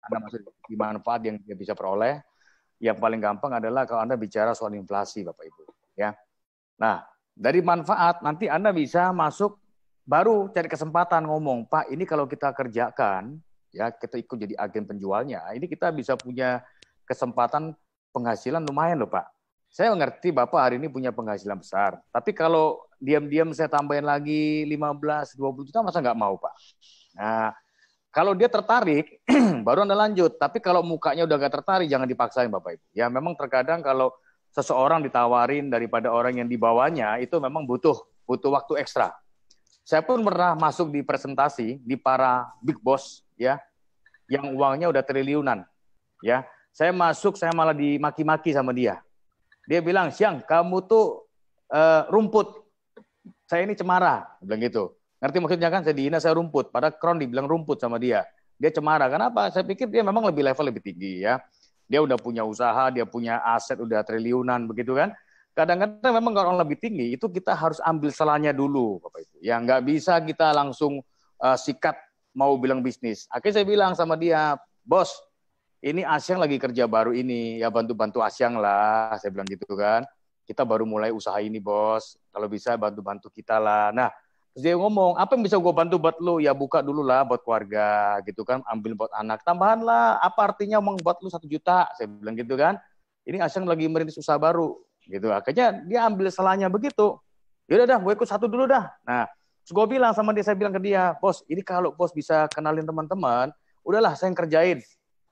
Anda masuk di manfaat yang dia bisa peroleh. Yang paling gampang adalah kalau Anda bicara soal inflasi, Bapak Ibu. Ya. Nah, dari manfaat nanti Anda bisa masuk baru cari kesempatan ngomong, Pak, ini kalau kita kerjakan, ya kita ikut jadi agen penjualnya, ini kita bisa punya kesempatan penghasilan lumayan loh, Pak. Saya ngerti Bapak hari ini punya penghasilan besar, tapi kalau diam-diam saya tambahin lagi 15-20 juta, masa nggak mau, Pak? Nah, kalau dia tertarik, baru Anda lanjut. Tapi kalau mukanya udah gak tertarik, jangan dipaksain Bapak Ibu. Ya memang terkadang kalau seseorang ditawarin daripada orang yang dibawanya, itu memang butuh waktu ekstra. Saya pun pernah masuk di presentasi di para big boss, ya, yang uangnya udah triliunan. Ya, saya masuk, saya malah dimaki-maki sama dia. Dia bilang, Siang, kamu tuh rumput. Saya ini cemara, bilang gitu. Ngerti maksudnya kan? Saya dihina, saya rumput. Pada Kron dibilang rumput sama dia. Dia cemara. Kenapa? Saya pikir dia memang level lebih tinggi ya. Dia udah punya usaha, dia punya aset udah triliunan begitu kan. Kadang-kadang memang kalau orang lebih tinggi itu kita harus ambil salahnya dulu, Bapak Ibu. Ya nggak bisa kita langsung sikat mau bilang bisnis. Akhirnya saya bilang sama dia, Bos, ini Asyang lagi kerja baru ini, ya bantu-bantu Asyang lah, saya bilang gitu kan. Kita baru mulai usaha ini, Bos. Kalau bisa bantu-bantu kita lah. Nah, terus dia ngomong, apa yang bisa gue bantu buat lu? Ya buka dulu lah buat keluarga, gitu kan. Ambil buat anak. Tambahan lah, apa artinya membuat lu 1 juta? Saya bilang gitu kan. Ini Asyang lagi merintis usaha baru. Gitu. Akhirnya dia ambil salahnya begitu. Yaudah dah, gue ikut 1 dulu dah. Nah, terus gue bilang sama dia, saya bilang ke dia, Bos, ini kalau Bos bisa kenalin teman-teman, udahlah saya yang kerjain.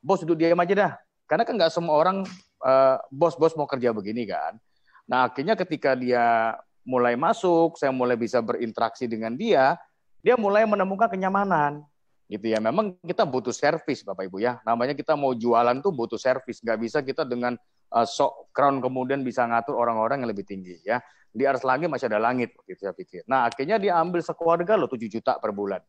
Bos duduk diam aja dah. Karena kan nggak semua orang bos-bos mau kerja begini kan. Nah, akhirnya ketika dia mulai masuk, saya mulai bisa berinteraksi dengan dia mulai menemukan kenyamanan. Gitu ya. Memang kita butuh servis, Bapak Ibu ya. Namanya kita mau jualan tuh butuh servis. Nggak bisa kita dengan sok crown kemudian bisa ngatur orang-orang yang lebih tinggi ya. Di atas langit masih ada langit, gitu saya pikir. Nah, akhirnya dia ambil sekeluarga loh 7 juta per bulan.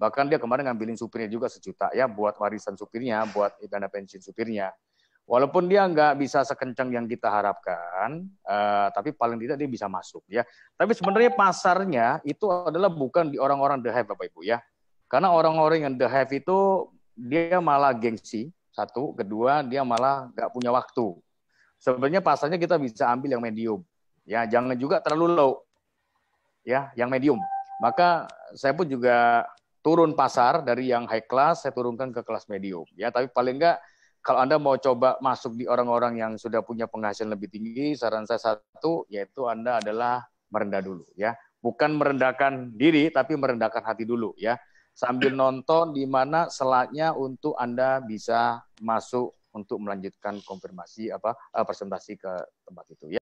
Bahkan dia kemarin ngambilin supirnya juga 1 juta ya, buat warisan supirnya, buat dana pensiun supirnya. Walaupun dia nggak bisa sekencang yang kita harapkan, tapi paling tidak dia bisa masuk ya. Tapi sebenarnya pasarnya itu adalah bukan di orang-orang the have, Bapak Ibu ya. Karena orang-orang yang the have itu dia malah gengsi, satu, kedua dia malah nggak punya waktu. Sebenarnya pasarnya kita bisa ambil yang medium, ya jangan juga terlalu low, ya yang medium. Maka saya pun juga turun pasar dari yang high class, saya turunkan ke kelas medium, ya. Tapi paling nggak kalau Anda mau coba masuk di orang-orang yang sudah punya penghasilan lebih tinggi, saran saya satu, yaitu Anda adalah merendah dulu, ya. Bukan merendahkan diri, tapi merendahkan hati dulu, ya. Sambil nonton di mana selatnya untuk Anda bisa masuk untuk melanjutkan konfirmasi presentasi ke tempat itu, ya.